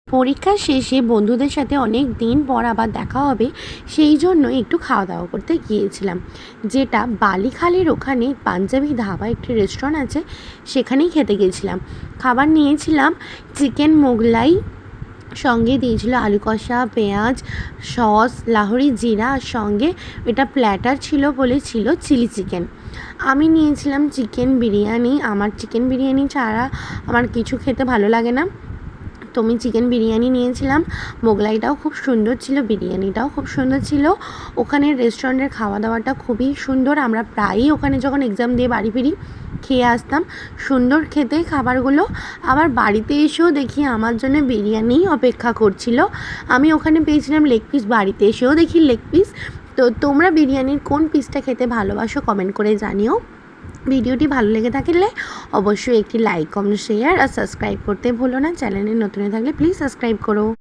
পরীক্ষা শেষে বন্ধুদের সাথে অনেক দিন পর আবার দেখা হবে, সেই জন্য একটু খাওয়া দাওয়া করতে গিয়েছিলাম, যেটা বালিখালের ওখানে পাঞ্জাবি ধাবা একটি রেস্টুরেন্ট আছে, সেখানেই খেতে গিয়েছিলাম। খাবার নিয়েছিলাম চিকেন মোগলাই, সঙ্গে দিয়েছিল আলু কষা, পেঁয়াজ, সস, লাহোরি জিরা, আর সঙ্গে এটা প্ল্যাটার ছিল বলে ছিল চিলি চিকেন। আমি নিয়েছিলাম চিকেন বিরিয়ানি। আমার চিকেন বিরিয়ানি ছাড়া আমার কিছু খেতে ভালো লাগে না, তো আমি চিকেন বিরিয়ানি নিয়েছিলাম। মোগলাইটাও খুব সুন্দর ছিল, বিরিয়ানিটাও খুব সুন্দর ছিল। ওখানের রেস্টুরেন্টের খাওয়া দাওয়াটা খুবই সুন্দর। আমরা প্রায়ই ওখানে যখন এক্সাম দিয়ে বাড়ি ফিরি খেয়ে আসতাম। সুন্দর খেতে খাবারগুলো। আবার বাড়িতে এসেও দেখি আমার জন্য বিরিয়ানিই অপেক্ষা করছিল। আমি ওখানে পেয়েছিলাম লেগ পিস, বাড়িতে এসেও দেখি লেগ পিস। তো তোমরা বিরিয়ানির কোন পিসটা খেতে ভালোবাসো কমেন্ট করে জানিও। ভিডিওটি ভালো লেগে থাকলে অবশ্যই একটি লাইক, কমেন্ট, শেয়ার আর সাবস্ক্রাইব করতে ভুলো না। চ্যানেলে নতুন থাকলে প্লিজ সাবস্ক্রাইব করো।